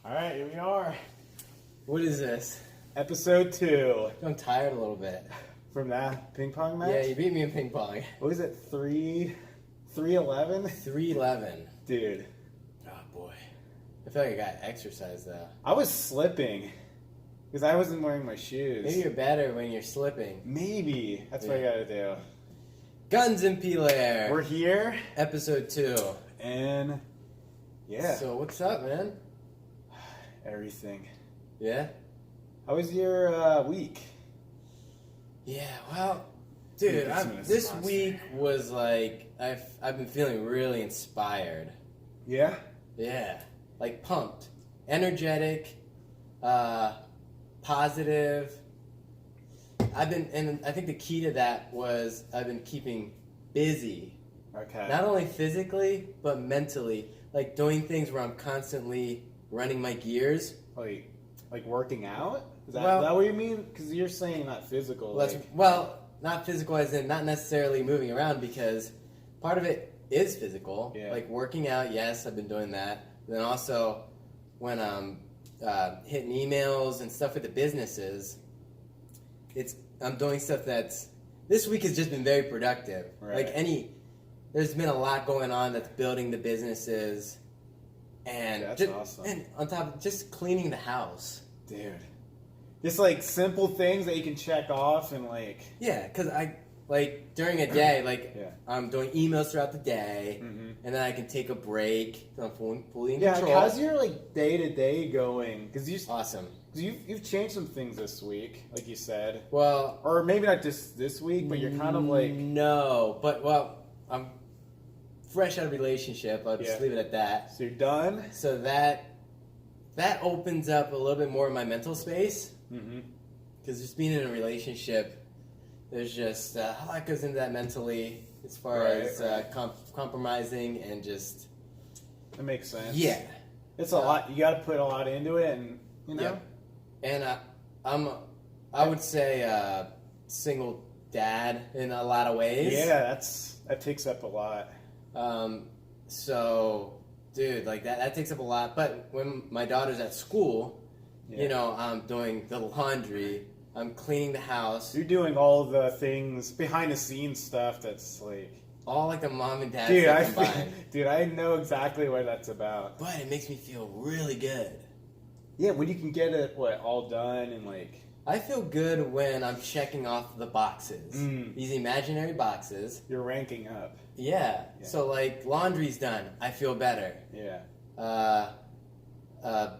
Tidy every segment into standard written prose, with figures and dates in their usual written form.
All right, here we are. What is this? Episode 2. I'm tired a little bit. From that ping pong match? Yeah, you beat me in ping pong. What was it, 3-11? 3-11. Dude. Oh, boy. I feel like I got exercise, though. I was slipping because I wasn't wearing my shoes. Maybe you're better when you're slipping. Maybe. That's what I gotta do. Gunz and Pieller. We're here. Episode 2. And, yeah. So, what's up, man? Everything. Yeah? How was your week? Yeah, well, dude, this week was like, I've been feeling really inspired. Yeah? Yeah. Like pumped. Energetic. Positive. And I think the key to that was I've been keeping busy. Okay. Not only physically, but mentally. Like doing things where I'm constantly running my gears. Like working out? Is that what you mean? Because you're saying not physical. Not physical as in not necessarily moving around, because part of it is physical. Yeah. Like working out, yes, I've been doing that. Then also when I'm hitting emails and stuff with the businesses, I'm doing stuff this week has just been very productive. Right. There's been a lot going on that's building the businesses. And that's awesome. And on top of just cleaning the house. Dude. Just like simple things that you can check off and like... Yeah, because during a day, I'm doing emails throughout the day, and then I can take a break. So I'm fully in control. Yeah, how's your day-to-day going? Awesome. You've changed some things this week, like you said. Well... Or maybe not just this week, but you're kind of like... No, but I'm fresh out of a relationship. I'll just leave it at that. So you're done? So that opens up a little bit more of my mental space. Because just being in a relationship, there's just a lot goes into that mentally as far as compromising and just... That makes sense. Yeah. It's a lot. You got to put a lot into it, and you know? Yeah. And I would say single dad in a lot of ways. Yeah, that takes up a lot. So, dude, like that takes up a lot. But when my daughter's at school, I'm doing the laundry, I'm cleaning the house. You're doing all the things, behind the scenes stuff that's like... All like the mom and dad combined. Dude, I know exactly what that's about. But it makes me feel really good. Yeah, when you can get it, all done and like... I feel good when I'm checking off the boxes. These imaginary boxes. You're ranking up. Yeah. So like laundry's done, I feel better. Yeah.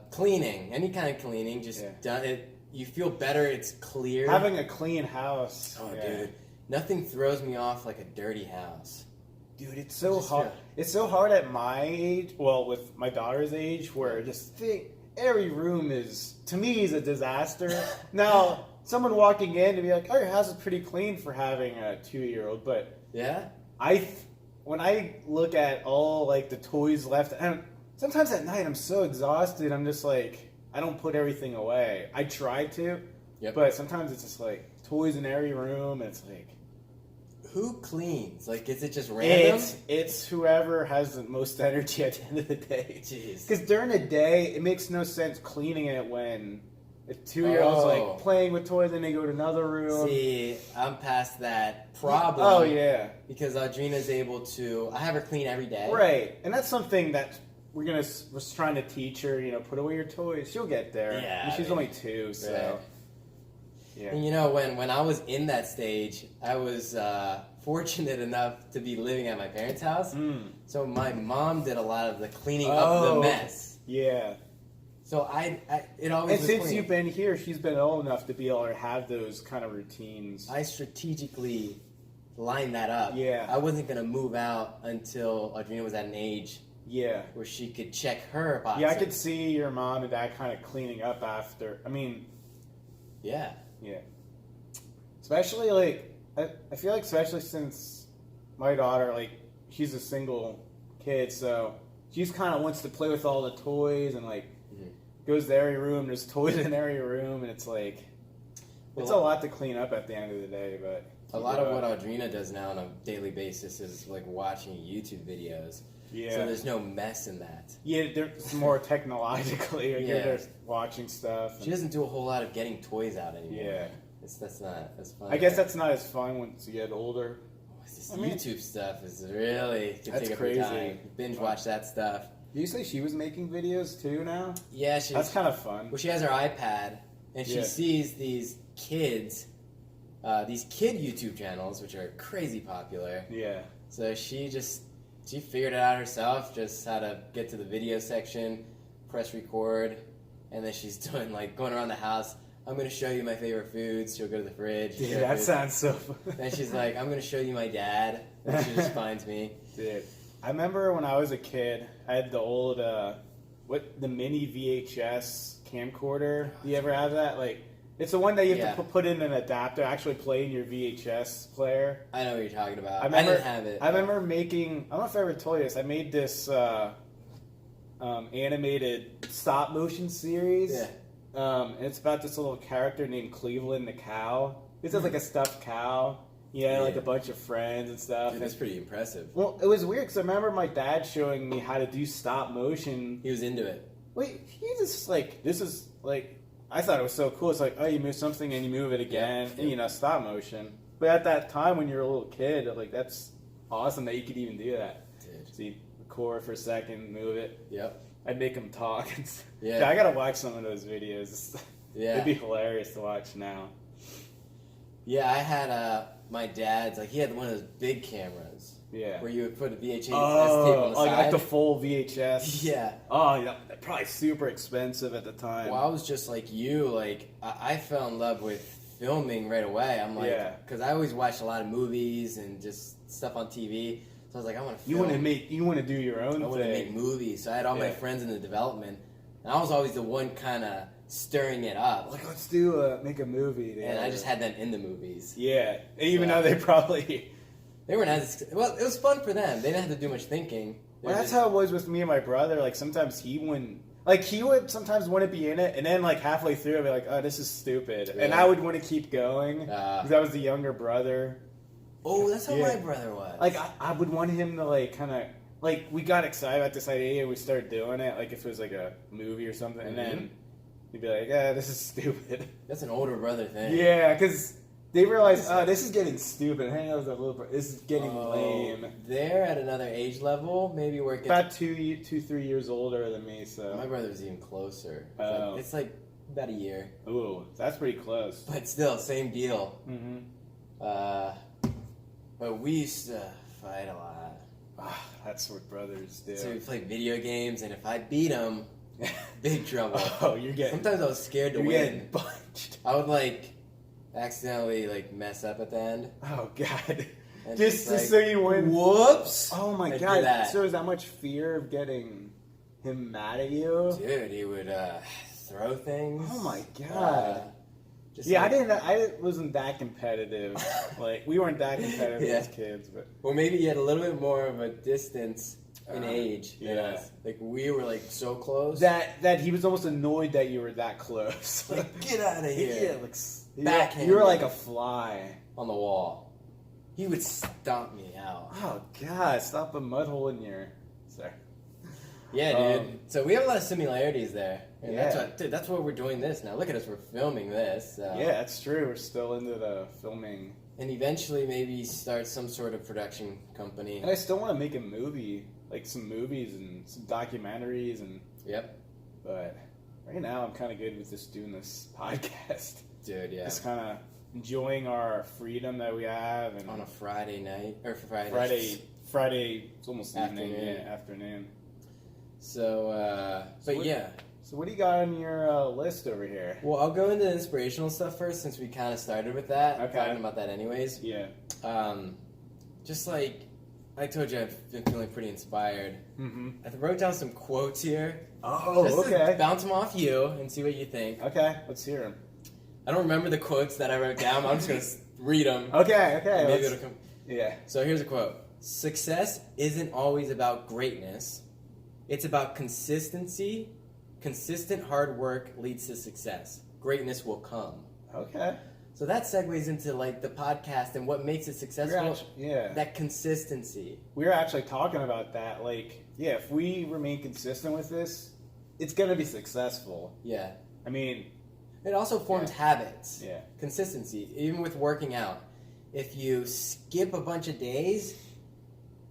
Cleaning, any kind of cleaning, just done it. You feel better. It's clear. Having a clean house. Oh, dude, nothing throws me off like a dirty house. Dude, it's so hard. It's so hard at my age. Well, with my daughter's age, where every room is a disaster. Now, someone walking in to be like, "Oh, your house is pretty clean for having a 2-year-old," but when I look at all like the toys left, and sometimes at night I'm so exhausted. I'm just like, I don't put everything away. I try to, but sometimes it's just like toys in every room, and it's like, who cleans? Like, is it just random? It's whoever has the most energy at the end of the day. Jeez. Because during the day, it makes no sense cleaning it when a 2-year-old's like playing with toys and they go to another room. See, I'm past that problem. Oh, yeah. Because Audrina's able to... I have her clean every day. Right. And that's something that we're trying to teach her, put away your toys. She'll get there. Yeah. And she's only 2, so... Right. Yeah. And when I was in that stage, I was fortunate enough to be living at my parents' house. So my mom did a lot of the cleaning up the mess. Yeah. So it always and was since clean. you've been here, she's been old enough to be able to have those kind of routines. I strategically lined that up. Yeah. I wasn't going to move out until Audrina was at an age where she could check her boxes. Yeah, I could see your mom and dad kind of cleaning up after. I mean... Yeah. Yeah. Especially, I feel like especially since my daughter, she's a single kid, so she's kind of wants to play with all the toys and, goes to every room, there's toys in every room, and it's like, it's a lot to clean up at the end of the day, but... A lot of what Audrina does now on a daily basis is, watching YouTube videos. Yeah. So there's no mess in that. Yeah, there's more technologically. Like Yeah. You're there watching stuff. She doesn't do a whole lot of getting toys out anymore. Yeah. That's not as fun. I guess that's not as fun once you get older. This I mean, YouTube stuff is really can that's take up crazy. your time. Binge watch that stuff. Did you say she was making videos too now? Yeah, That's kind of fun. Well, she has her iPad, and she sees these kid YouTube channels, which are crazy popular. Yeah. So she figured it out herself, just how to get to the video section, press record, and then she's doing going around the house. I'm going to show you my favorite foods. She'll go to the fridge. Dude, that sounds so fun. Then she's like, I'm going to show you my dad. And she just finds me. Dude, I remember when I was a kid, I had the old, the mini VHS camcorder. Do you ever have that? It's the one that you have to put in an adapter, actually play in your VHS player. I know what you're talking about. I didn't have it. I remember making, I don't know if I ever told you this, I made this animated stop motion series. Yeah. And it's about this little character named Cleveland the cow. This is like a stuffed cow. Yeah, like a bunch of friends and stuff. Dude, that's pretty impressive. Well, it was weird because I remember my dad showing me how to do stop motion. He was into it. Wait, he just this is I thought it was so cool. It's like, oh, you move something and you move it again, and stop motion. But at that time when you're a little kid, that's awesome that you could even do that. Dude. So you record for a second, move it. Yep. I'd make him talk. Yeah. I gotta watch some of those videos. Yeah. It'd be hilarious to watch now. Yeah, I had my dad's, he had one of those big cameras. Yeah. Where you would put a VHS tape Oh, on the side. like the full VHS. Yeah. Oh, yeah. Probably super expensive at the time. Well, I was just like you. I fell in love with filming right away. I'm because I always watched a lot of movies and just stuff on TV. So I was like, I want to film. You want to do your own thing. I want to make movies. So I had all my friends in the development. And I was always the one kind of stirring it up. Let's make a movie together. And I just had them in the movies. Yeah. Even though they probably... They weren't as... Well, it was fun for them. They didn't have to do much thinking. Well, that's how it was with me and my brother. Sometimes he wouldn't... he would sometimes want to be in it, and then, halfway through, I'd be like, oh, this is stupid. Really? And I would want to keep going, because I was the younger brother. Oh, that's how my brother was. I would want him to, we got excited about this idea, and we started doing it, if it was, a movie or something, and then he'd be like, this is stupid. That's an older brother thing. Yeah, because they realized, this is getting stupid. Hang on, this is getting lame. They're at another age level, maybe where it gets... About 3 years older than me, so... My brother's even closer. It's about a year. Ooh, that's pretty close. But still, same deal. Mm-hmm. But we used to fight a lot. That's what brothers do. So we played video games, and if I beat him, big trouble. Oh, you're getting... Sometimes I was scared to you're win. getting bunched. I would, accidentally, mess up at the end. Oh, God. And Just so you win. Whoops! Oh, my I'd do God. that. So is that much fear of getting him mad at you? Dude, he would throw things. Oh, my God. I wasn't that competitive. We weren't that competitive as kids, but... Well, maybe you had a little bit more of a distance in age than us. We were, so close. That he was almost annoyed that you were that close. Get out of here. Yeah, you were like a fly. On the wall. He would stomp me out. Oh, God. Stop a mud hole in your... Sorry. Yeah, dude. So we have a lot of similarities there. And Yeah. that's why we're doing this now. Look at us. We're filming this. So. Yeah, that's true. We're still into the filming. And eventually maybe start some sort of production company. And I still want to make a movie. Some movies and some documentaries. Yep. But right now I'm kind of good with just doing this podcast. Dude, yeah. Just kind of enjoying our freedom that we have. And on a Friday night. Or Friday, it's almost afternoon. evening. Yeah, afternoon. So, yeah. So what do you got on your list over here? Well, I'll go into the inspirational stuff first since we kind of started with that. Okay. Talking about that anyways. Yeah. Just like I told you, I've been feeling pretty inspired. Mm-hmm. I wrote down some quotes here. Oh, just okay. to bounce them off you and see what you think. Okay, let's hear them. I don't remember the quotes that I wrote down, but I'm just going to read them. Okay. Maybe it'll come. Yeah. So here's a quote. Success isn't always about greatness. It's about consistency. Consistent hard work leads to success. Greatness will come. Okay. So that segues into like the podcast and what makes it successful. Yeah. That consistency. We were actually talking about that. Like, yeah, if we remain consistent with this, it's going to be successful. Yeah. I mean, it also forms habits. Yeah. Consistency. Even with working out. If you skip a bunch of days,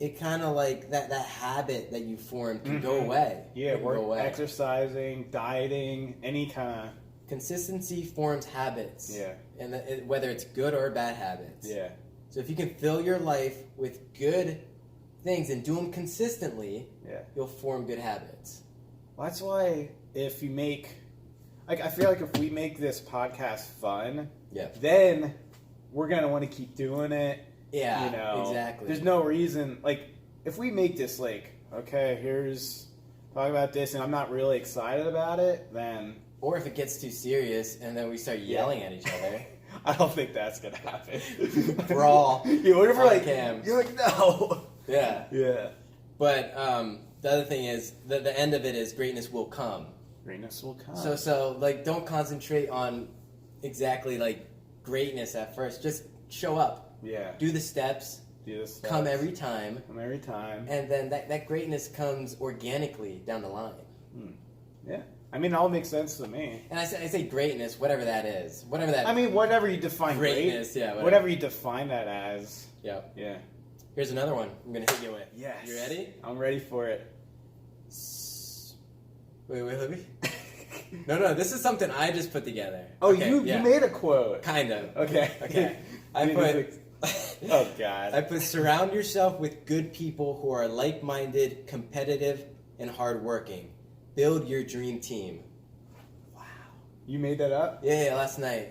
it kind of like that habit that you formed can go away. Yeah, exercising, dieting, any kind of... Consistency forms habits. Yeah. And whether it's good or bad habits. Yeah. So if you can fill your life with good things and do them consistently, you'll form good habits. Well, that's why if you make... Like, I feel like if we make this podcast fun, then we're going to want to keep doing it. Yeah, you know, exactly. There's no reason, like, if we make this, like, okay, here's, talk about this, and I'm not really excited about it, then... Or if it gets too serious, and then we start yelling at each other. I don't think that's going to happen. Brawl. Yeah, what if we're like, cam. You're like, no. Yeah. Yeah. But the other thing is, the end of it is greatness will come. Greatness will come. So like, don't concentrate on exactly, like, greatness at first. Just show up. Yeah. Do the steps. Come every time. And then that greatness comes organically down the line. Yeah. I mean, it all makes sense to me. And I say greatness, whatever that is. Whatever that... I mean, whatever you define greatness, whatever you define that as. Yeah. Yeah. Here's another one I'm going to hit you with. Yes. You ready? I'm ready for it. Wait, let me... No, this is something I just put together. Oh, okay, you made a quote. Kind of. Okay. I put... Oh, God. I put, surround yourself with good people who are like-minded, competitive, and hardworking. Build your dream team. Wow. You made that up? Yeah, last night.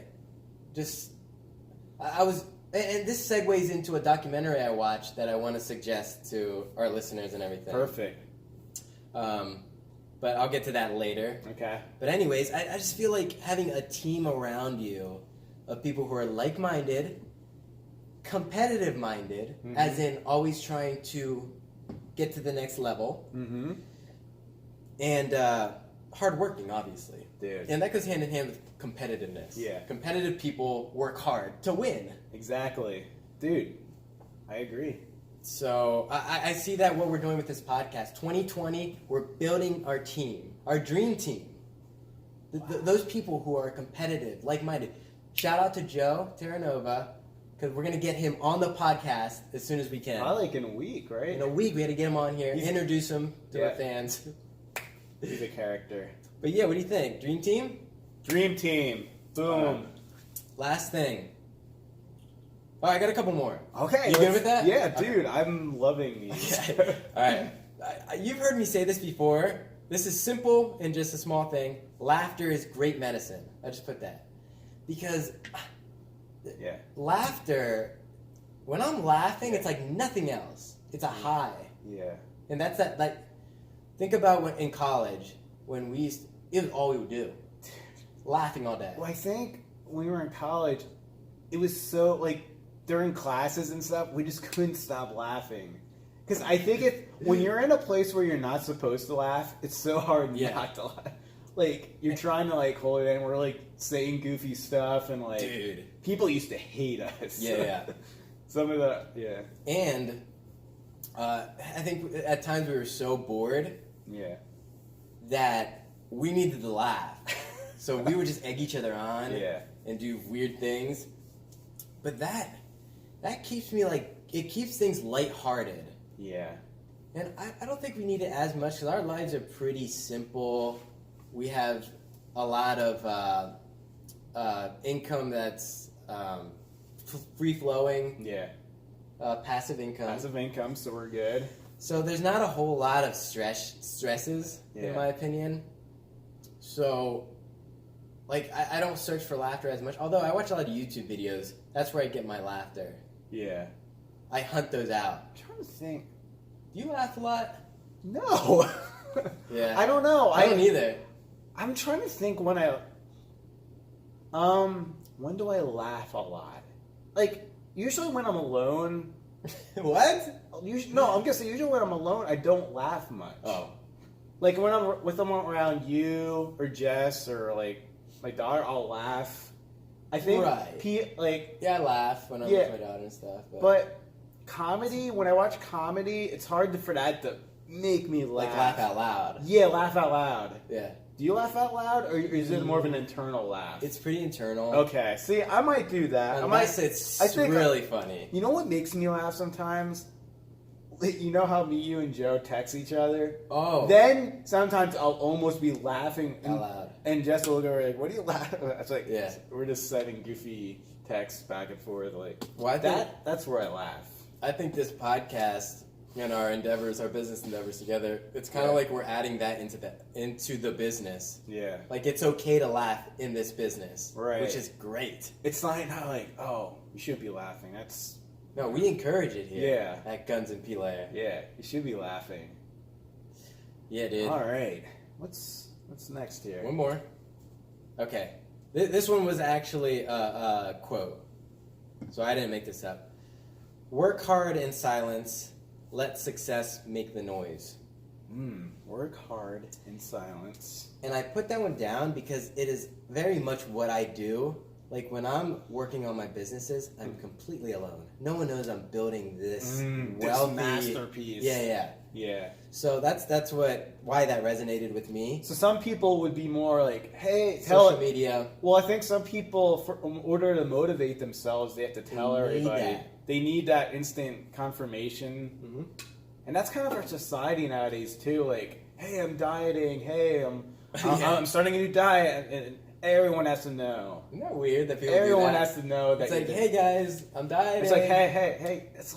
I was... And this segues into a documentary I watched that I want to suggest to our listeners and everything. Perfect. But I'll get to that later. Okay. But anyways, I just feel like having a team around you of people who are like-minded, competitive-minded, as in always trying to get to the next level, and hardworking, obviously. Dude. And that goes hand in hand with competitiveness. Yeah. Competitive people work hard to win. Exactly. Dude, I agree. So I see that what we're doing with this podcast, 2020, we're building our team, our dream team. Those people who are competitive, like-minded. Shout out to Joe Terranova, because we're going to get him on the podcast as soon as we can. Probably like in a week, right? In a week, we had to get him on here, introduce him to our fans. He's a character. But yeah, what do you think? Dream team? Dream team. Boom. Last thing. Oh, I got a couple more. Okay. You good with that? Yeah, dude, I'm loving these. Okay. All right. You've heard me say this before. This is simple and just a small thing. Laughter is great medicine. I just put that. Because laughter, when I'm laughing, it's like nothing else. It's a high. Yeah. And that's that, like, think about when in college, when it was all we would do. Laughing all day. Well, I think when we were in college, it was so, like, during classes and stuff, we just couldn't stop laughing. Because I think when you're in a place where you're not supposed to laugh, it's so hard not to laugh. Like, you're trying to, like, hold it in. We're, like, saying goofy stuff, and, like, people used to hate us. Yeah. Some of the, And I think at times we were so bored that we needed to laugh. So we would just egg each other on and do weird things. But that keeps me, like, it keeps things lighthearted. Yeah. And I don't think we need it as much because our lives are pretty simple. We have a lot of income that's free-flowing. Yeah. Passive income. Passive income, so we're good. So there's not a whole lot of stresses, in my opinion. So, like, I don't search for laughter as much. Although I watch a lot of YouTube videos. That's where I get my laughter. Yeah. I hunt those out. I'm trying to think. Do you laugh a lot? No. Yeah. I don't know. I don't either. I'm trying to think when do I laugh a lot? Like, usually when I'm alone. What? No, I'm guessing usually when I'm alone, I don't laugh much. Oh. Like, when I'm with them around you or Jess or, like, my daughter, I'll laugh. I think Right. Yeah, I laugh when I'm with my daughter and stuff. But comedy, when I watch comedy, it's hard for that to make me laugh. Like laugh out loud. Yeah, laugh out loud. Yeah. Do you laugh out loud, or is it more of an internal laugh? It's pretty internal. Okay, see, I might do that. Unless it's really funny. You know what makes me laugh sometimes? You know how you and Joe text each other? Oh. Then sometimes I'll almost be laughing out loud. And Jess will go like, "What are you laughing at?" It's like, yeah. We're just sending goofy texts back and forth. Like, well, that's where I laugh. I think this podcast and our endeavors, our business endeavors together, it's kind of like we're adding that into the business. Yeah. Like, it's okay to laugh in this business. Right. Which is great. It's not like, oh, you should be laughing. No, we encourage it here. Yeah. At Gunz and Pieller. Yeah, you should be laughing. Yeah, dude. All right. What's next here? One more. Okay. This one was actually a quote. So I didn't make this up. Work hard in silence. Let success make the noise. Work hard in silence. And I put that one down because it is very much what I do. Like, when I'm working on my businesses, I'm completely alone. No one knows I'm building this wealthy masterpiece. Yeah. So that's why that resonated with me. So some people would be more like, hey, social media. Well, I think some people, in order to motivate themselves, they have to tell everybody. They need that instant confirmation. Mm-hmm. And that's kind of our society nowadays, too. Like, hey, I'm dieting. Hey, I'm starting a new diet. And everyone has to know. Isn't that weird that people Everyone do that? has to know that. It's like, hey guys, I'm dieting. It's like, hey. It's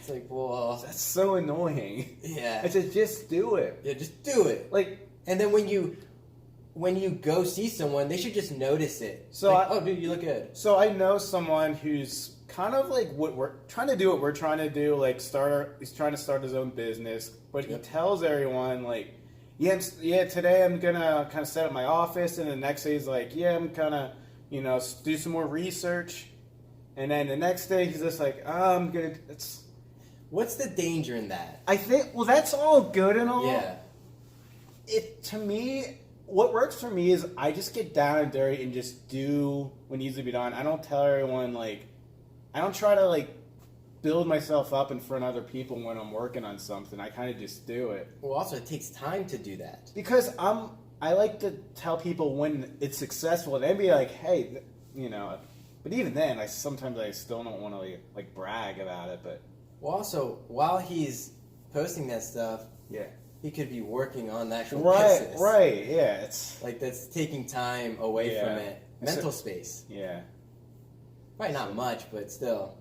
like, well, that's so annoying. Yeah. It's like, just do it. Yeah, just do it. Like, and then when you go see someone, they should just notice it. So, like, oh, dude, you look good. So I know someone who's kind of like what we're trying to do. What we're trying to do, like he's trying to start his own business, but he tells everyone like. Yeah, today I'm gonna kind of set up my office, and the next day he's like, yeah, I'm gonna, do some more research, and then the next day he's just like, I'm gonna. What's the danger in that? I think, well, that's all good and all. Yeah. To me, what works for me is I just get down and dirty and just do what needs to be done. I don't tell everyone I don't try to build myself up in front of other people when I'm working on something. I kind of just do it. Well, also, it takes time to do that. Because I like to tell people when it's successful, and they'd be like, hey, but even then, sometimes I still don't want to brag about it. But well, also, while he's posting that stuff, he could be working on the actual business. Right, yeah. It's that's taking time away from it. Mental space. Yeah. Probably not much, but still.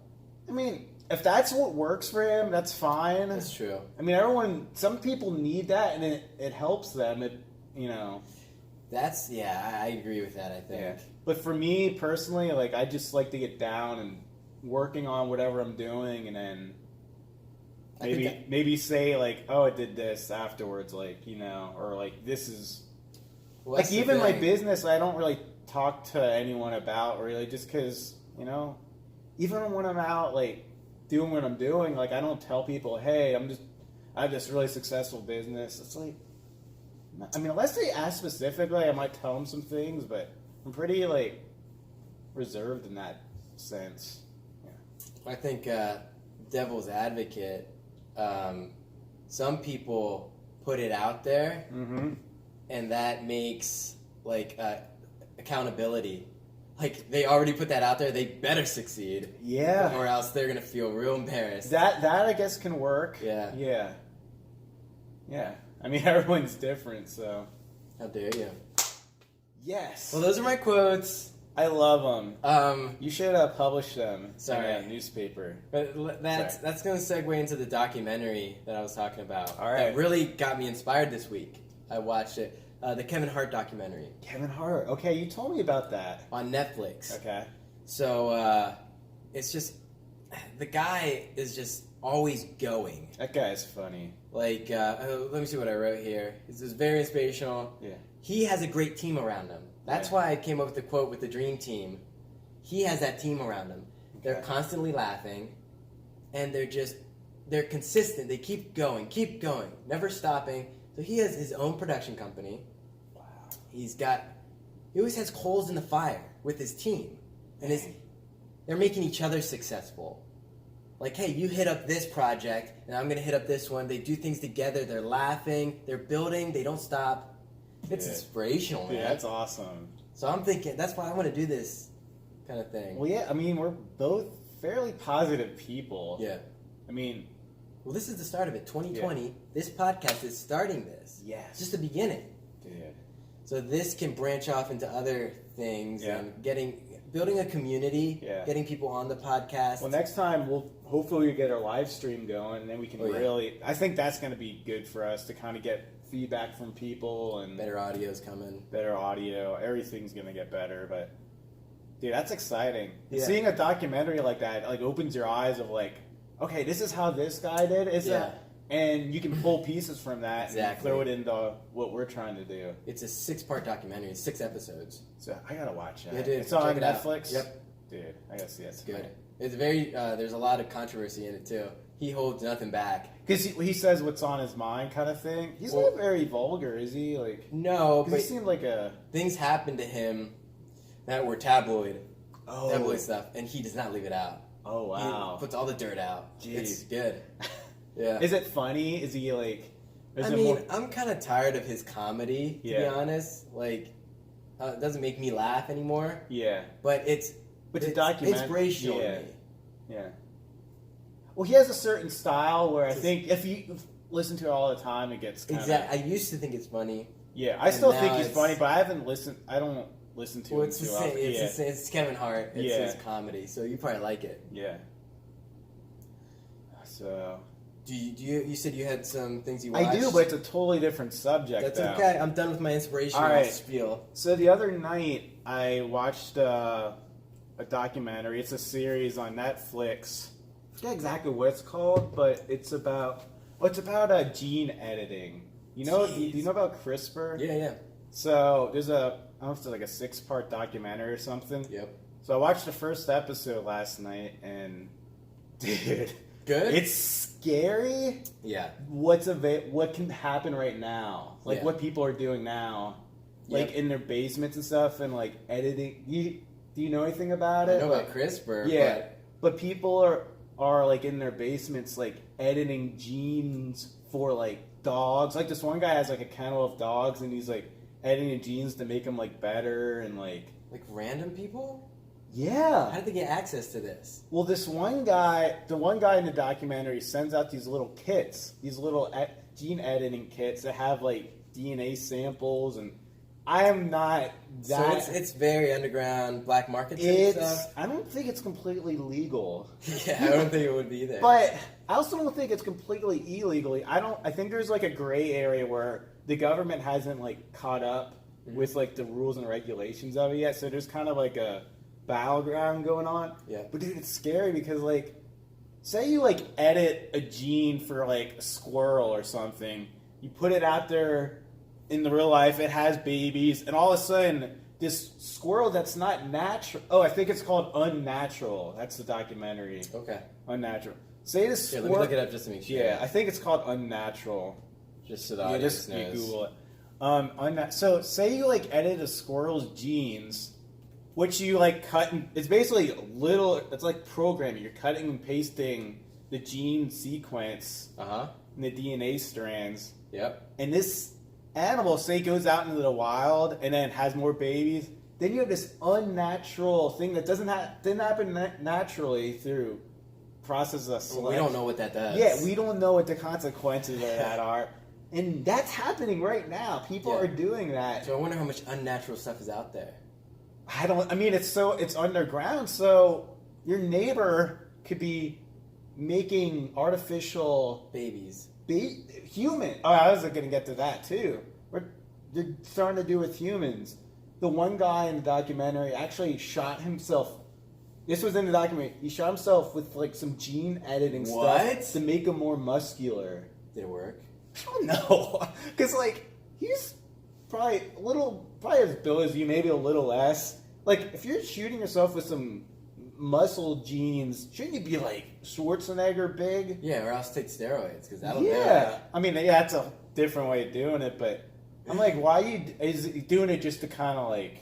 I mean, if that's what works for him, that's fine. That's true. I mean, some people need that, and it helps them. That's, I agree with that, I think. Yeah. But for me, personally, I just like to get down and working on whatever I'm doing, and then maybe say, oh, I did this afterwards, or this is... Well, even my business, I don't really talk to anyone about, really, just because, even when I'm out, doing what I'm doing, I don't tell people, hey, I have this really successful business. It's unless they ask specifically, I might tell them some things, but I'm pretty, reserved in that sense. Yeah. I think, devil's advocate, some people put it out there, and that makes, accountability. They already put that out there, they better succeed. Yeah. Or else they're going to feel real embarrassed. That I guess can work. Yeah. Yeah. Yeah. I mean, everyone's different, so. How dare you? Yes. Well, those are my quotes. I love them. You should publish them in a newspaper. But that's going to segue into the documentary that I was talking about. All right. That really got me inspired this week. I watched it. The Kevin Hart documentary. Kevin Hart. Okay, you told me about that. On Netflix. Okay. So, it's just... The guy is just always going. That guy's funny. Let me see what I wrote here. This is very inspirational. Yeah. He has a great team around him. That's why I came up with the quote with the dream team. He has that team around him. Okay. They're constantly laughing, and they're consistent. They keep going, never stopping. So he has his own production company. Wow. He always has coals in the fire with his team. And they're making each other successful. Like, hey, you hit up this project, and I'm going to hit up this one. They do things together. They're laughing. They're building. They don't stop. It's inspirational, man. Yeah, that's awesome. So I'm thinking, that's why I want to do this kind of thing. Well, yeah, I mean, we're both fairly positive people. Yeah. I mean... Well, this is the start of it. 2020. Yeah. This podcast is starting this. Yes. It's just the beginning. Dude. So this can branch off into other things and building a community, getting people on the podcast. Well, next time we'll hopefully get our live stream going, and then we can really... I think that's going to be good for us to kind of get feedback from people. And better audio's coming. Better audio. Everything's going to get better, but... Dude, that's exciting. Yeah. Seeing a documentary like that like opens your eyes of like, okay, this is how this guy did it. And you can pull pieces from that and throw it into what we're trying to do. It's a 6-part documentary, 6 episodes. So I gotta watch that. Yeah, dude, it's on Netflix. Out. Yep. Dude, I gotta see it. It's good. It's very. There's a lot of controversy in it too. He holds nothing back because he says what's on his mind, kind of thing. He's not very vulgar, is he? Like no, but he seemed like a things happened to him that were tabloid stuff, and he does not leave it out. Oh wow! He puts all the dirt out. Jeez. It's good. Yeah. Is it funny? Is he like? I'm kind of tired of his comedy, to be honest. Like, it doesn't make me laugh anymore. Yeah. But it's a documentary. Inspirational to me. Yeah. Well, he has a certain style where I think if you listen to it all the time, it gets kind of... Exactly. I used to think it's funny. Yeah, I still think he's funny, but I haven't listened... I don't listen to him too often. It's Kevin Hart. It's his comedy, so you probably like it. Yeah. So... You said you had some things you watched? I do, but it's a totally different subject. That's okay. I'm done with my inspirational spiel. So the other night, I watched a documentary. It's a series on Netflix. I forget exactly what it's called, but it's about gene editing. You know? Do you know about CRISPR? Yeah. So there's I don't know if it's like a 6-part documentary or something. Yep. So I watched the first episode last night, and dude, good. It's scary. Yeah. What can happen right now? Like what people are doing now, like in their basements and stuff, and like editing. Do you know anything about it? I know about CRISPR. Yeah, but people are like in their basements, like editing genes for like dogs. Like this one guy has like a kennel of dogs, and he's like editing genes to make them like better and like random people. Yeah. How did they get access to this? Well, the one guy in the documentary sends out these little kits, these little gene editing kits that have like DNA samples, and I am not that. So it's very underground, black market stuff. I don't think it's completely legal. Yeah, I don't think it would be either. But I also don't think it's completely illegally. I think there's like a gray area where the government hasn't like caught up with like the rules and regulations of it yet. So there's kind of like a battleground going on. Yeah. But dude, it's scary because like, say you like edit a gene for like a squirrel or something, you put it out there in the real life, it has babies, and all of a sudden this squirrel that's not natural. Oh, I think it's called Unnatural. That's the documentary. Okay. Unnatural. Say this squirrel. Let me look it up just to make sure. Yeah, I think it's called Unnatural. Just so the audience knows. Google it. So say you like edit a squirrel's genes, which you like cut and it's basically it's like programming. You're cutting and pasting the gene sequence in the DNA strands. Yep. And this animal, say, goes out into the wild and then has more babies. Then you have this unnatural thing that didn't happen naturally through process of selection. We don't know what that does. Yeah, we don't know what the consequences of that are. And that's happening right now. People are doing that. So I wonder how much unnatural stuff is out there. It's underground, so your neighbor could be making artificial babies. Human. Oh, I was going to get to that too. They're starting to do with humans. The one guy in the documentary actually shot himself. This was in the documentary. He shot himself with like some gene editing stuff to make him more muscular. Did it work? I don't know, because like he's probably as built as you, maybe a little less. Like if you're shooting yourself with some muscle genes, shouldn't you be like Schwarzenegger big? Yeah, or else take steroids because that'll. Yeah, I mean, that's a different way of doing it, but I'm like, why is he doing it just to kind of like,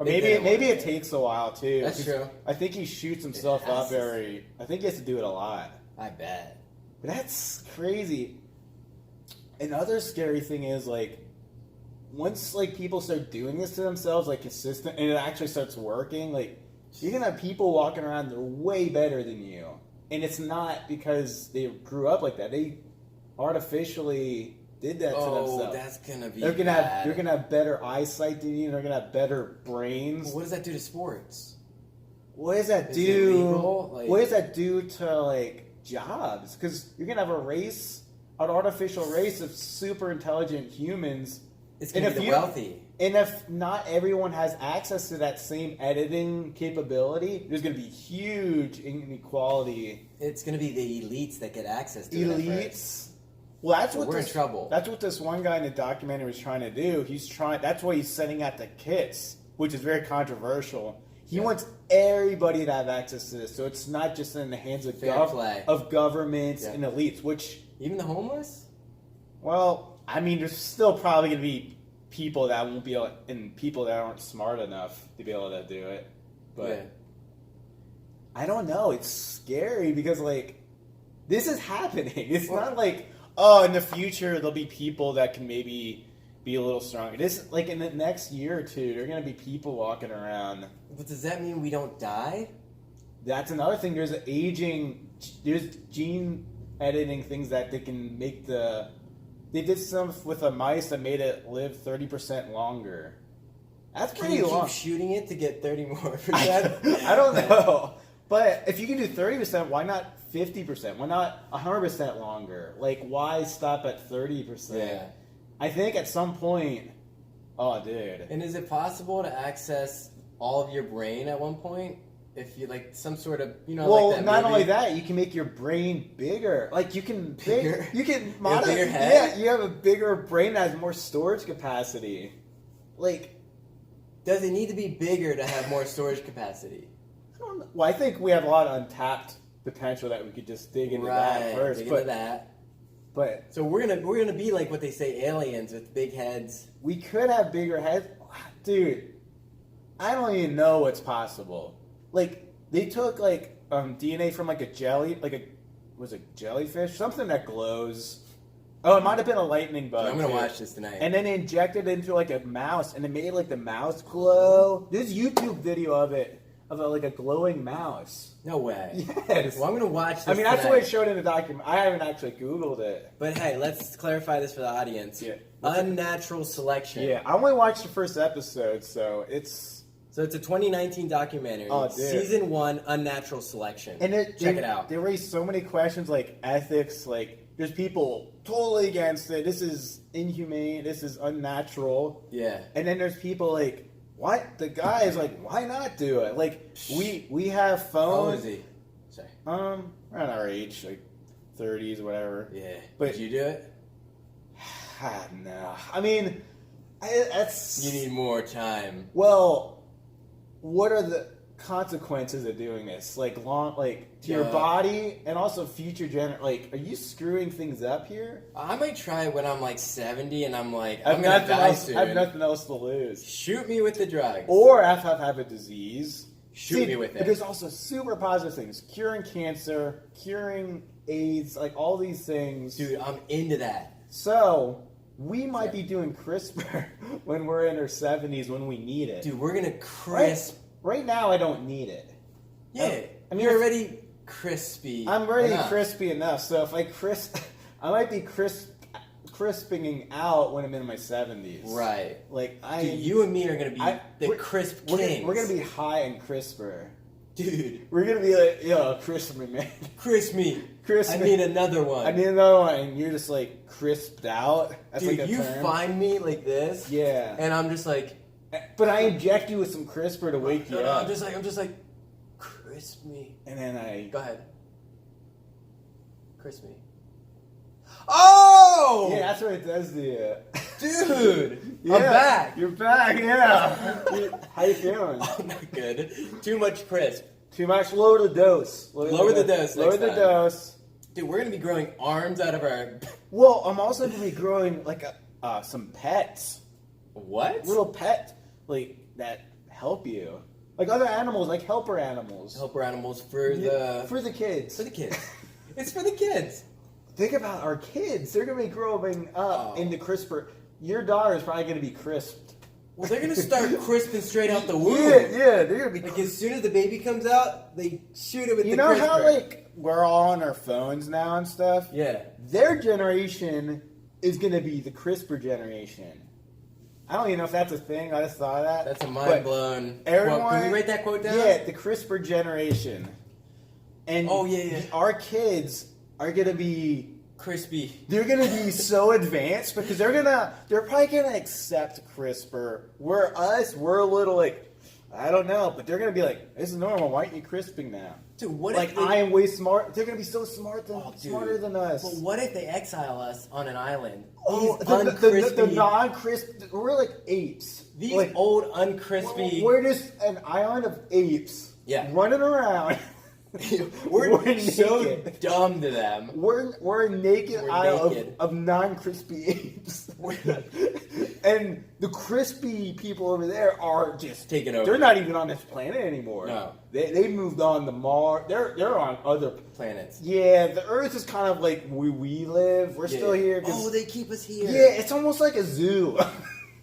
Or maybe it takes a while too. That's true. I think he shoots himself up I think he has to do it a lot. I bet. But that's crazy. Another scary thing is like once like people start doing this to themselves like consistent and it actually starts working, like you're gonna have people walking around that are way better than you. And it's not because they grew up like that. They artificially did that to themselves. Oh, that's gonna be They're bad. gonna have better eyesight than you. They're gonna have better brains. What does that do to sports? What does that Is do? it legal? Like, what does that do to like jobs? Because you're gonna have an artificial race of super intelligent humans. it's gonna be the wealthy. And if not everyone has access to that same editing capability, there's gonna be huge inequality. It's gonna be the elites that get access to Elites. Well, that's what we're in trouble. That's what this one guy in the documentary was trying to do. That's why he's sending out the kits, which is very controversial. He wants everybody to have access to this, so it's not just in the hands of governments and elites. Which even the homeless. Well, I mean, there's still probably going to be people that won't be able, and people that aren't smart enough to be able to do it. But I don't know. It's scary because like this is happening. It's not like in the future there'll be people that can maybe be a little stronger. This like in the next year or two, there are going to be people walking around. But does that mean we don't die? That's another thing. There's gene editing things that they can make They did some with a mice that made it live 30% longer. That's pretty Can you long. keep shooting it to get 30 more %? I don't know. But if you can do 30%, why not 50%? Why not 100% longer? Like, why stop at 30%? Yeah. I think at some point... Oh, dude. And is it possible to access all of your brain at one point? If you like some sort of, Well, like that not movie? only that, you can make your brain bigger. Like you can Bigger? you can You have a modify. bigger head? Yeah, you have a bigger brain that has more storage capacity. Like, Does it need to be bigger to have more storage capacity? I don't know. Well, I think we have a lot of untapped potential that we could just dig into that first. Dig into that. But So we're gonna be like what they say, aliens with big heads. we could have bigger heads, dude. I don't even know what's possible. Like they took like DNA from like a jellyfish, something that glows. Oh, it might have been a lightning bug. I'm gonna too. watch this tonight. And then they injected it into like a mouse, and it made like the mouse glow. There's a YouTube video of it, like a glowing mouse. No way. Yes. Well, I'm gonna watch this. I mean, that's tonight. what it showed in the document. I haven't actually Googled it. But hey, let's clarify this for the audience. Yeah. Unnatural selection. Yeah, I only watched the first episode, so it's. So it's a 2019 documentary. Oh, dude. Season 1, Unnatural Selection. And Check it out. They raise so many questions like ethics, like there's people totally against it. This is inhumane. This is unnatural. Yeah. And then there's people like, why? The guy is like, why not do it? Like we have phones. How old is he? Sorry. Around our age, like 30s or whatever. Yeah. But Did you do it? No. I mean, that's. You need more time. Well, what are the consequences of doing this? Like to your body and also future Like, are you screwing things up here? I might try when I'm like 70 and I'm like, I I'm gonna die soon. have nothing else to lose. Shoot me with the drugs. Or have a disease. Shoot me with it. But there's also super positive things: curing cancer, curing AIDS, like all these things. Dude, I'm into that. So we might be doing CRISPR when we're in our 70s when we need it. Dude, we're gonna crisp. Right now, I don't need it. Yeah, I mean, you're already crispy. I'm already enough. crispy enough. So if I might be crisping out when I'm in my 70s. Right. Like Dude, you and me are gonna be the crisp kings. We're gonna be high in CRISPR. Dude. We're gonna be like, CRISPR, man. Crisp me. Crisp I me. need another one. I need another one, and you're just like crisped out. That's Dude, like a you term. find me like this. Yeah. And I'm just like. But I inject you with some CRISPR to wake you up. I'm just like, crisp me. And then I. Go ahead. Crisp me. Oh! Yeah, that's what it does to you. Dude! Yeah, I'm back! You're back, yeah. How you feeling? I'm not good. Too much crisp. Too much. Lower the dose. Lower the dose Lower next the time. dose. Dude, we're gonna be growing arms out of our. Well, I'm also gonna be growing like some pets. What? Little pet, like that help you. Like other animals, like helper animals. Helper animals for the kids. For the kids. It's for the kids. Think about our kids. They're going to be growing up into Crispr. Your daughter is probably going to be crisped. Well, they're going to start crisping straight out the womb. Yeah, they're going to be like as soon as the baby comes out, they shoot it with the CRISPR. You know how like we're all on our phones now and stuff? Yeah. Their generation is going to be the CRISPR generation. I don't even know if that's a thing. I just thought of that. That's a mind-blown quote. Can we write that quote down? Yeah, the CRISPR generation. And our kids are going to be crispy. They're going to be so advanced because they're probably going to accept CRISPR. We're a little like, I don't know, but they're going to be like, this is normal. Why aren't you crisping now? Dude, what like, if they... I am way smart. They're going to be so smarter than us. But what if they exile us on an island? The non-crisp, we're like apes. These like, old, uncrispy... We're just an island of apes running around. we're so dumb to them. We're a naked isle of non-crispy apes. And the crispy people over there are just taking over. They're not even on this planet anymore. No. They moved on to Mars. They're on other planets. Yeah, the Earth is kind of like where we live. We're still here. They keep us here. Yeah, it's almost like a zoo.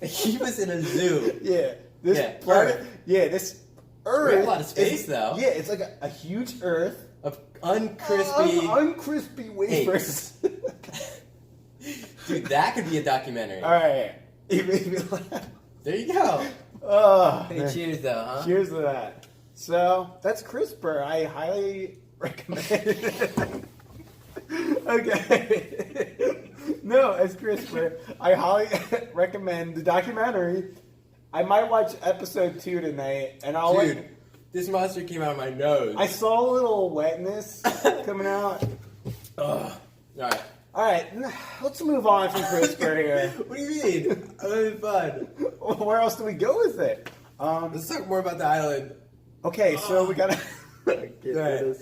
They keep us in a zoo. Yeah. This planet. Yeah, this Earth. We have a lot of space, though. Yeah, it's like a huge Earth of uncrispy, uncrispy wafers. Dude, that could be a documentary. All right, you made me laugh. There you go. Oh, hey, cheers, though, huh? Cheers to that. So that's CRISPR. I highly recommend it. Okay. No, it's CRISPR. I highly recommend the documentary. I might watch episode 2 tonight, and I'll. Dude, this monster came out of my nose. I saw a little wetness coming out. Ugh. All right. Let's move on from CRISPR here. What do you mean? I'm having fun. Where else do we go with it? Let's talk more about the island. Okay, so we gotta. No,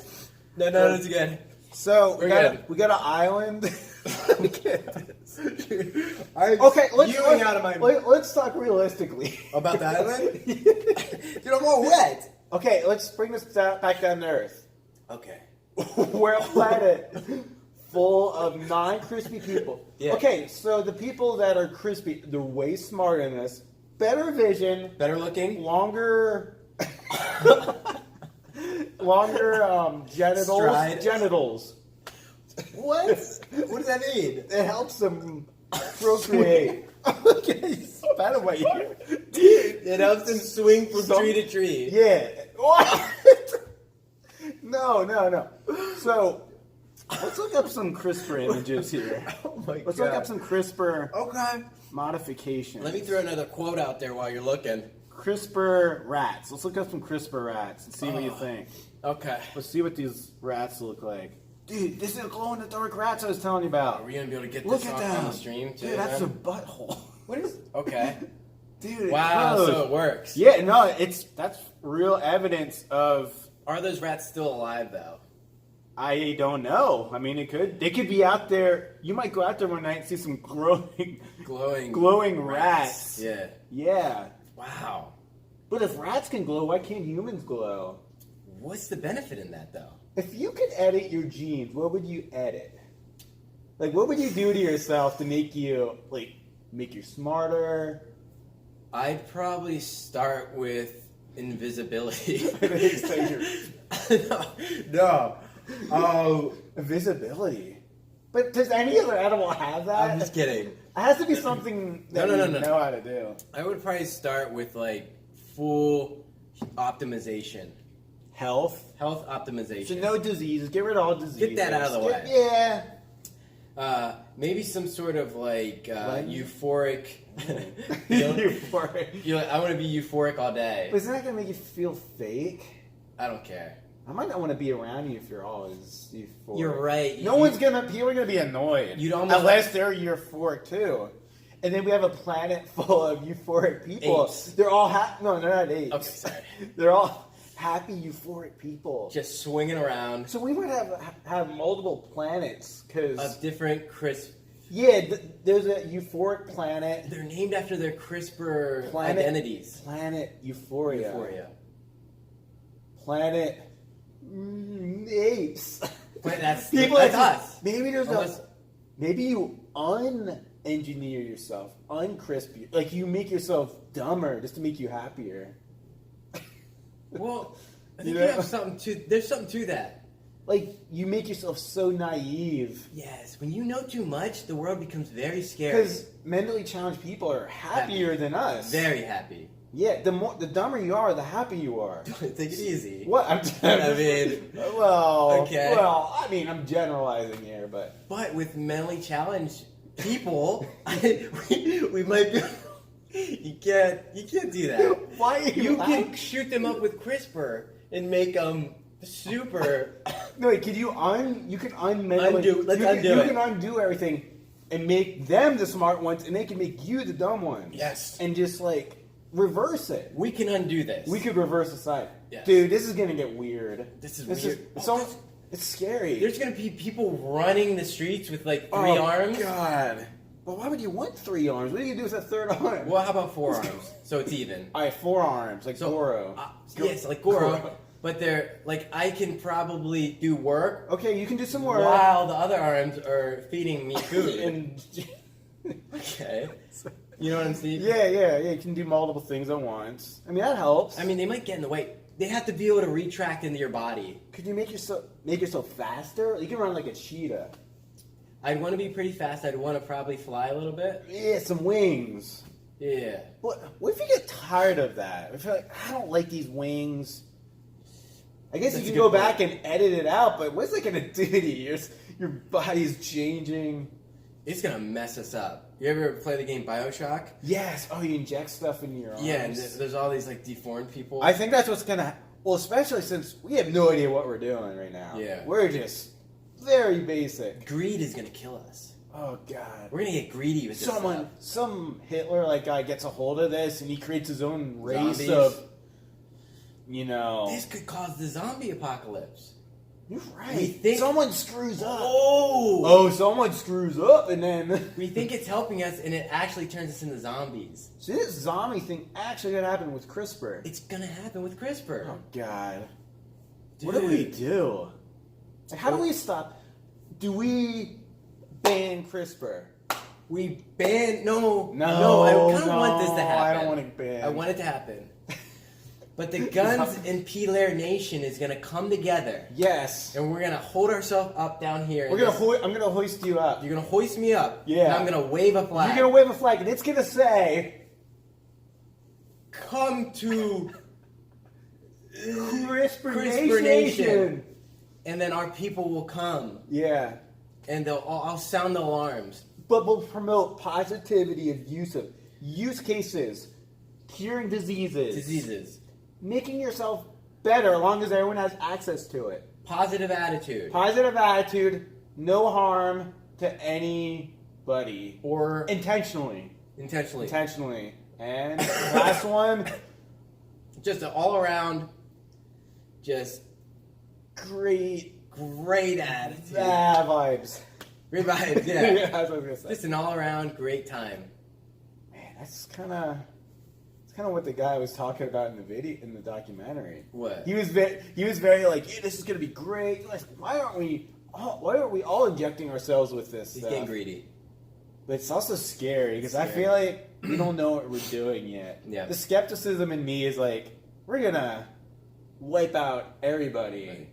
it's good. So we got an island. Let's talk realistically about the island. Dude, I'm all wet. Okay, let's bring this back down to Earth. Okay, we're a planet full of non-crispy people. Yeah. Okay, so the people that are crispy, they're way smarter than us. Better vision, better looking, longer genitals. What? What does that mean? It helps them procreate. Okay, so bad at my ear. It helps them swing from tree to tree. Yeah. What? No. So, let's look up some CRISPR images here. Oh my God. Let's look up some CRISPR modifications. Let me throw another quote out there while you're looking. CRISPR rats. Let's look up some CRISPR rats and see what you think. Okay. Let's see what these rats look like. Dude, this is the glow-in-the-dark rats I was telling you about. Are we going to be able to get look this on the stream too? Dude, that's a butthole. What is... Okay. Dude, wow, so it works. Yeah, no, that's real evidence of... Are those rats still alive, though? I don't know. I mean, they could be out there. You might go out there one night and see some glowing rats. Yeah. Yeah. Wow. But if rats can glow, why can't humans glow? What's the benefit in that, though? If you could edit your genes, what would you edit? Like, what would you do to yourself to make you smarter? I'd probably start with invisibility. No. Invisibility. But does any other animal have that? I'm just kidding. It has to be something that you know how to do. I would probably start with, full optimization. Health optimization. So no diseases. Get rid of all diseases. Get that out of the way. Yeah. Maybe some sort of euphoric. Euphoric. You're like, I want to be euphoric all day. But isn't that gonna make you feel fake? I don't care. I might not want to be around you if you're always euphoric. You're right. People are gonna be annoyed. Unless they're euphoric too. And then we have a planet full of euphoric people. Apes. They're all no, they're not apes. Okay, sorry. They're all happy, euphoric people. Just swinging around. So we might have multiple planets because of different crisp Yeah, there's a euphoric planet. They're named after their CRISPR Planet- identities. Planet Euphoria. Euphoria. Planet apes. But that's That's us. Maybe there's Unless- maybe you unengineer yourself, uncrisp. Like you make yourself dumber just to make you happier. Well, I think You you know? have something to. There's something to that. Like you make yourself so naive. Yes, when you know too much, the world becomes very scary. Because mentally challenged people are happier than us. Very happy. Yeah, the dumber you are, the happier you are. Take it easy. What? I mean, well, okay. Well, I mean, I'm generalizing here, but But with mentally challenged people, we might be. You can't do that. why are You laughing? can shoot them up with CRISPR and make them super. No, wait, you can unmentally Undo- let's you undo can, it. You can undo everything and make them the smart ones, and they can make you the dumb ones. Yes. and just like reverse it. We can undo this. We could reverse society. Yes. Dude, this is gonna get weird. This is weird. It's scary. There's gonna be people running the streets with like 3 arms. God. Well, why would you want 3 arms? What are you gonna do with that 3rd arm? Well, how about 4 arms? So it's even. All right, 4 arms, like So, Goro. Yes, like Goro. But they're like I can probably do work Okay, you can do some work. while the other arms are feeding me food. And Okay. You know what I'm saying? yeah, you can do multiple things at once. I mean, that helps. I mean, they might get in the way. They have to be able to retract into your body. could you make yourself faster? You can run like a cheetah. I'd want to be pretty fast. I'd want to probably fly a little bit. Yeah, some wings. Yeah. What if you get tired of that? If you're like, I don't like these wings. I guess That's you a can go good back point. and edit it out, but what's it gonna do to you? Your body's changing. It's going to mess us up. You ever play the game BioShock? Yes. Oh, you inject stuff into your arms. Yeah, and there's all these like deformed people. I think that's what's gonna. Well, especially since we have no idea what we're doing right now. Yeah. We're just very basic. Greed is going to kill us. Oh God. We're going to get greedy with this stuff. Some Hitler guy gets a hold of this and he creates his own race Zombies. of. This could cause the zombie apocalypse. You're right. We think- someone screws up. Oh! Someone screws up and then. We think it's helping us, and it actually turns us into zombies. See, this zombie thing actually gonna happen with CRISPR. It's going to happen with CRISPR. Oh God. Dude. What do we do? Like, how do we stop? Do we ban CRISPR? We ban... No, No, I kind of want this to happen. I don't want it banned. I want it to happen. But the Gunz and Pieller Nation is going to come together, Yes. and we're going to hold ourselves up down here. I'm gonna hoist you up. You're going to hoist me up. Yeah. And I'm going to wave a flag. You're gonna wave a flag, and it's gonna say Come to CRISPR Nation. And then our people will come, Yeah, and I'll sound the alarms. but we'll promote positivity of use cases, curing diseases, making yourself better as long as everyone has access to it. Positive attitude. Positive attitude, no harm to anybody. Or Intentionally. intentionally. And last one, Just an all-around, just great attitude. vibes. Great vibes, yeah. That's what I was gonna say. Just an all-around great time. Man, that's kind of what the guy was talking about in the documentary. What? He was very like, yeah, this is gonna be great. Like, why aren't we all injecting ourselves with this He's stuff? getting greedy. But it's also scary because I feel like we don't know what we're doing yet. Yeah. The skepticism in me is like, we're gonna wipe out everybody, Right.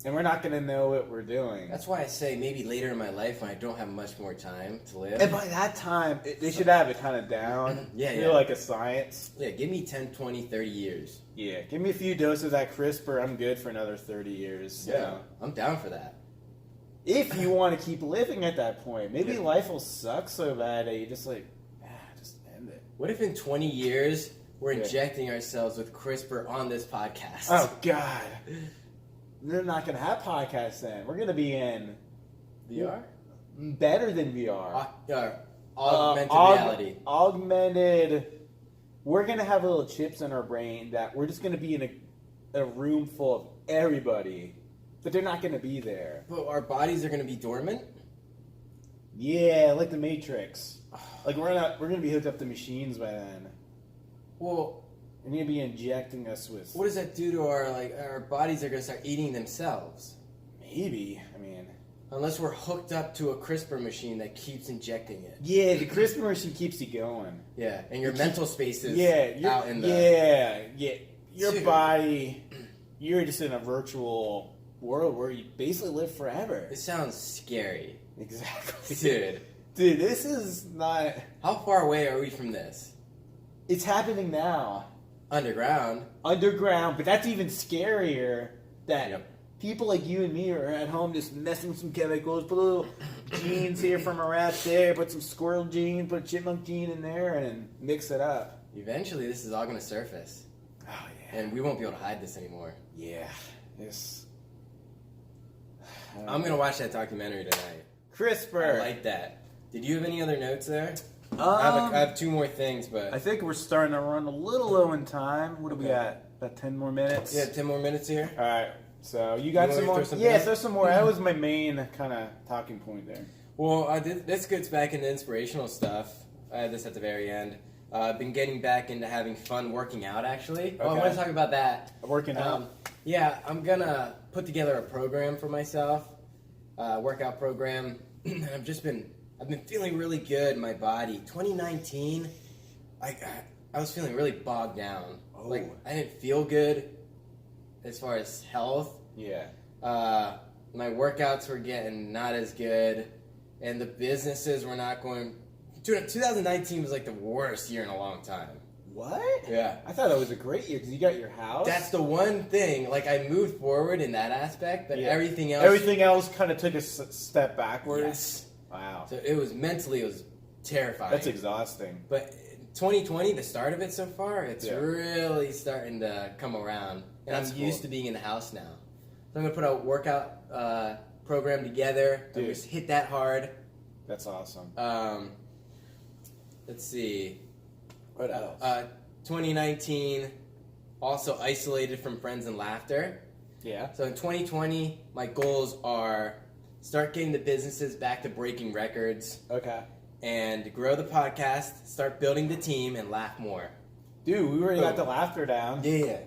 and we're not gonna know what we're doing. That's why I say maybe later in my life when I don't have much more time to live. And by that time, they should have it kind of down. Yeah, Feel yeah. like a science. Yeah, give me 10, 20, 30 years. Yeah, give me a few doses of that CRISPR. I'm good for another 30 years. So. Yeah, I'm down for that. If you want to keep living at that point, maybe Yeah. life will suck so bad that you just just end it. What if in 20 years we're Yeah. injecting ourselves with CRISPR on this podcast? Oh God, they're not gonna have podcasts then. We're gonna be in VR? better than VR. Augmented reality. Augmented. We're gonna have little chips in our brain that we're just gonna be in a room full of everybody, but they're not gonna be there. But our bodies are going to be dormant? Yeah, like the Matrix. Like we're gonna be hooked up to machines by then. Well, They're gonna be injecting us with. what does that do to our bodies? Are gonna start eating themselves. Maybe. I mean. Unless we're hooked up to a Crispr machine that keeps injecting it. Yeah, the Crispr machine keeps you going. Yeah, and your mental space is out in the... Yeah. Your body, you're just in a virtual world where you basically live forever. It sounds scary. Exactly. Dude, this is not... How far away are we from this? It's happening now. Underground, but that's even scarier that people like you and me are at home just messing with some chemicals, put a little genes here from a rat there, put some squirrel gene, put a chipmunk gene in there, and mix it up. Eventually, this is all going to surface. Oh, yeah. And we won't be able to hide this anymore. Yeah. This... I'm going to watch that documentary tonight. Crispr. I like that. Did you have any other notes there? I I have 2 more things, but... I think we're starting to run a little low in time. What do we got? About 10 more minutes? Yeah, 10 more minutes here. All right. So you got some more? Yeah, throw some more. That was my main kind of talking point there. Well, this gets back into inspirational stuff. I had this at the very end. I've been getting back into having fun working out, actually. Oh, I want to talk about that. Working out? Yeah, I'm going to put together a program for myself, workout program. I've been feeling really good in my body. 2019, I was feeling really bogged down. Oh. Like, I didn't feel good as far as health. Yeah. My workouts were getting not as good, and the businesses were not going... Dude, 2019 was like the worst year in a long time. What? Yeah. I thought that was a great year because you got your house. That's the one thing. Like, I moved forward in that aspect, but everything else... Everything else kind of took a step backwards. Yes. Wow. So it was terrifying. That's exhausting. But 2020, the start of it so far, it's really starting to come around. And I'm used to being in the house now. So I'm going to put a workout program together. Dude. Just hit that hard. That's awesome. Let's see. What else? 2019, also isolated from friends and laughter. Yeah. So in 2020, my goals are start getting the businesses back to breaking records. Okay. And grow the podcast, start building the team, and laugh more. Dude, we already got the laughter down. Yeah.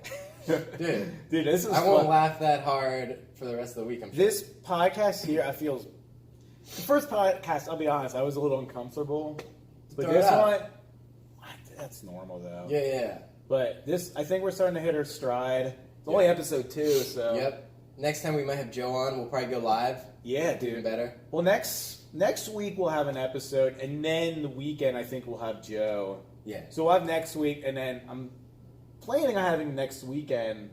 Dude, this is I won't laugh that hard for the rest of the week, I'm sure. This podcast here, I feel... The first podcast, I'll be honest, I was a little uncomfortable. But this one... That's normal, though. Yeah. But this, I think we're starting to hit our stride. It's only episode 2, so... Yep. Next time we might have Joe on. We'll probably go live. Yeah, dude. Even better. Well, next week we'll have an episode, and then the weekend I think we'll have Joe. Yeah. So we'll have next week, and then I'm planning on having next weekend.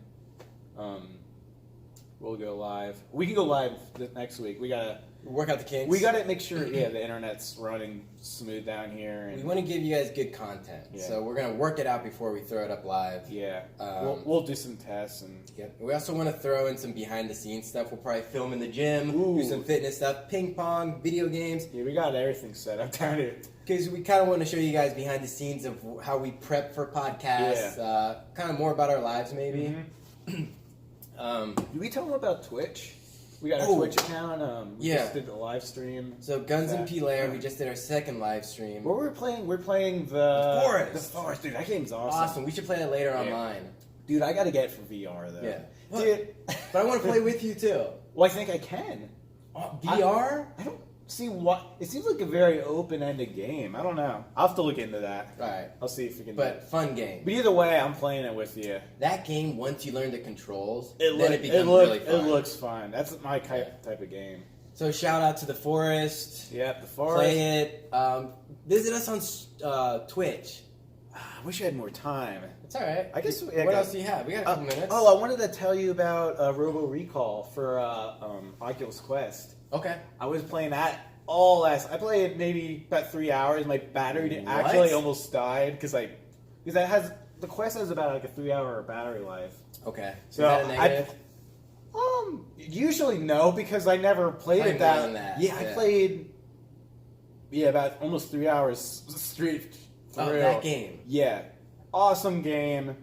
We'll go live. We can go live next week. We gotta work out the kinks. We gotta make sure, the internet's running smooth down here. And we want to give you guys good content, so we're gonna work it out before we throw it up live. Yeah. We'll do some tests and. Yep. We also want to throw in some behind the scenes stuff. We'll probably film in the gym, do some fitness stuff, ping pong, video games. Yeah, we got everything set up down here. Because we kind of want to show you guys behind the scenes of how we prep for podcasts, kind of more about our lives, maybe. Mm-hmm. Did we tell them about Twitch? We got a Twitch account. We just did the live stream. So Gunz and Pieller, we just did our second live stream. What we're playing the Forest. The Forest, dude. That game's Awesome. We should play that later online. Dude, I got to get it for VR though. Yeah. Dude, but I want to play with you too. Well, I think I can. VR? I don't see what. It seems like a very open-ended game. I don't know. I'll have to look into that. All right. I'll see if we can. But fun game. But either way, I'm playing it with you. That game, once you learn the controls, it becomes really fun. It looks fun. That's my type of game. So shout out to the Forest. Yep, the Forest. Play it. Visit us on Twitch. I wish I had more time. It's all right. I guess. What else do you have? We got a couple minutes. Oh, I wanted to tell you about Robo Recall for Oculus Quest. Okay. I was playing that I played maybe about 3 hours. My battery actually almost died because the Quest has about like a 3-hour battery life. Okay. So is that a negative? Usually no, because I never played it that. Yeah, I played. Yeah, about almost 3 hours straight. That game. Yeah, awesome game.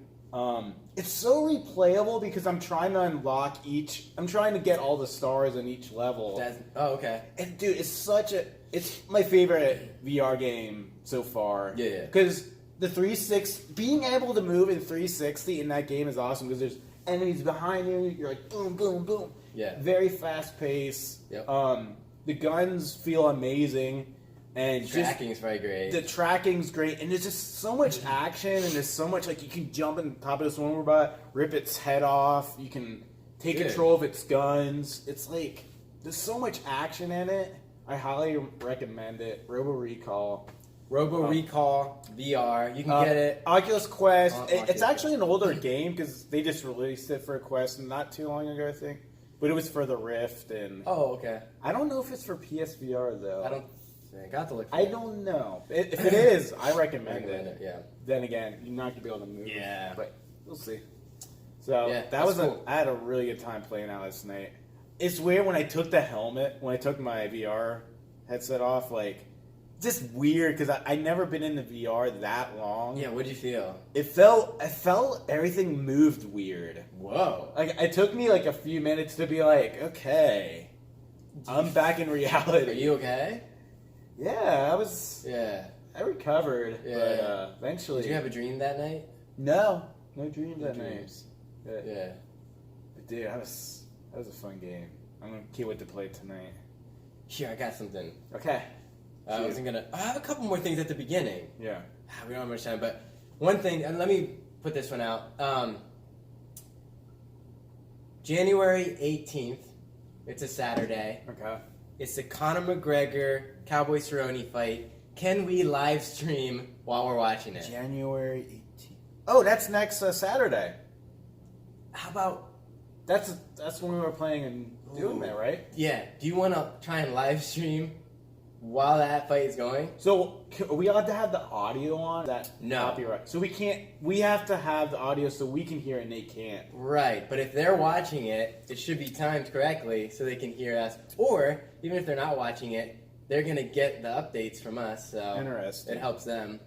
It's so replayable because I'm trying to I'm trying to get all the stars in each level. Okay. And dude, it's such a. it's my favorite VR game so far. Yeah. Because the 360, being able to move in 360 in that game is awesome because there's enemies behind you. You're like boom, boom, boom. Yeah. Very fast pace. Yep. The guns feel amazing, and Tracking's very great. The tracking's great, and there's just so much action, and there's so much like you can jump on top of this one robot, rip its head off. You can take control of its guns. It's like there's so much action in it. I highly recommend it. Robo Recall VR. You can get it. Oculus Quest. It's Oculus actually an older game because they just released it for a Quest not too long ago, I think. But it was for the Rift, and Oh, okay. I don't know if it's for PSVR though. I don't think. I have to look for I it. don't know. If it is, I recommend it. Yeah. Then again, you're not gonna be able to move. Yeah. But we'll see. So Yeah, that that's was cool. I had a really good time playing out last night. It's weird when I took the helmet, when I took my VR headset off, like just weird because I never been in the VR that long. Yeah, what'd you feel? I felt everything moved weird. Whoa. Like it took me like a few minutes to be like, okay, I'm back in reality. Are you okay? Yeah, Yeah. I recovered, Yeah. but eventually. Did you have a dream that night? No dreams No that night. dreams. But, Yeah. dude, that was a fun game. I'm gonna can't wait to play it tonight. Here, I got something. Okay. I have a couple more things at the beginning. Yeah. We don't have much time, but one thing, and let me put this one out. January 18th, it's a Saturday. Okay. It's the Conor McGregor Cowboy Cerrone fight. Can we live stream while we're watching it? January 18th. Oh, that's next Saturday. How about, That's when we were playing and doing that, right? yeah, do you want to try and live stream while that fight is going? So are we allowed to have the audio on? That No. copyright. So we can't. We have to have the audio so we can hear it and they can't. Right, but if they're watching it, it should be timed correctly so they can hear us. Or, even if they're not watching it, they're going to get the updates from us, so Interesting. it helps them.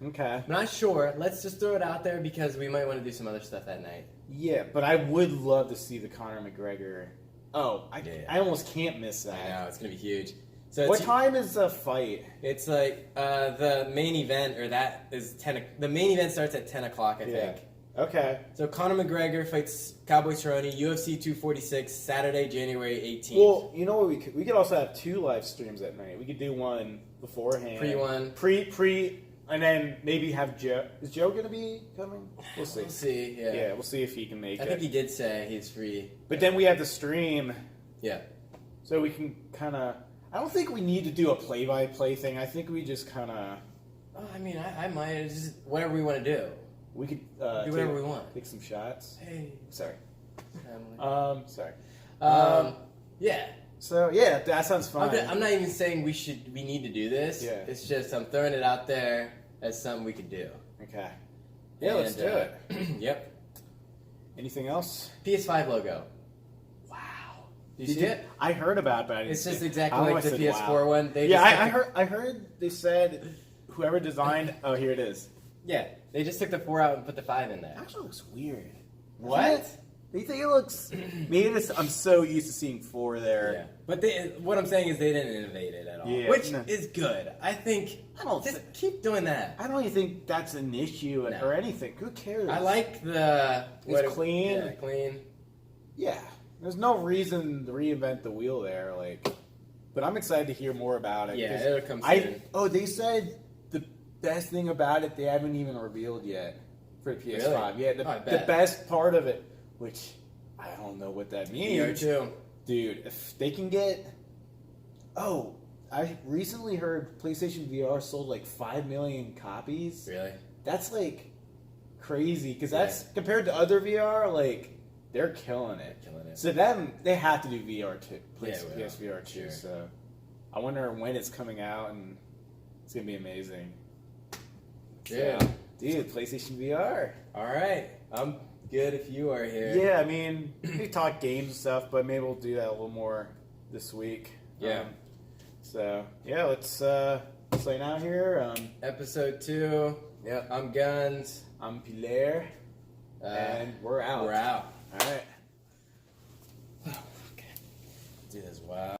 Okay. I'm not sure. Let's just throw it out there because we might want to do some other stuff that night. Yeah, but I would love to see the Conor McGregor. Oh, Yeah. I almost can't miss that. I know, it's going to be huge. So What time is the fight? It's like the main event, or that is 10. The main event starts at 10 o'clock, I think. Okay. So Conor McGregor fights Cowboy Cerrone, UFC 246, Saturday, January 18th. Well, you know what we could also have two live streams at night. We could do one beforehand. Pre-one. Pre, and then maybe have Joe. Is Joe going to be coming? We'll see. We'll see, Yeah, we'll see if he can make I it. think he did say he's free. But then we have the stream, Yeah. so we can kind of. I don't think we need to do a play-by-play thing. I think we just kind of. Oh, I mean, I might. It's just whatever we want to do. We could Do whatever we want. Take some shots. Hey, Sorry. family. Sorry. Yeah. So yeah, that sounds fun. I'm not even saying we need to do this. Yeah. It's just I'm throwing it out there as something we could do. Okay. Yeah, let's do it. Yep. Anything else? PS5 logo. Wow. Did you see it? I heard about it, but I didn't It's see just it. exactly I like almost the said, PS4 wow. one. They Yeah, just I heard they said whoever designed. Oh, here it is. Yeah, they just took the 4 out and put the 5 in there. It actually looks weird. What? Do you think it looks? Maybe I'm so used to seeing 4 there. Yeah, but what I'm saying is they didn't innovate it at all, Yeah. which No. is good. I think I don't just thi- keep doing that. I don't even think that's an issue No. or anything. Who cares? I like the It's clean. Yeah, clean. Yeah, there's no reason to reinvent the wheel there. But I'm excited to hear more about it. Yeah, 'cause it'll come soon. They said the best thing about it they haven't even revealed yet for the PS5. Really? Yeah, Oh, I the bet. best part of it, which I don't know what that means. VR2. Dude, if they can get... Oh, I recently heard PlayStation VR sold like 5 million copies. Really? That's like crazy, because that's compared to other VR, like they're killing it. Killing it. So then they have to do VR too, Yeah, it will. PSVR too. Sure. So I wonder when it's coming out, and it's gonna be amazing. Yeah. So, dude, PlayStation VR. All right. I'm good if you are here. Yeah, I mean, we talk games and stuff, but maybe we'll do that a little more this week. Yeah. So yeah, let's sign out here. Episode 2. Yep. I'm Gunz. I'm Pieller, and we're out. We're out. All right. Okay. Do this. Wow.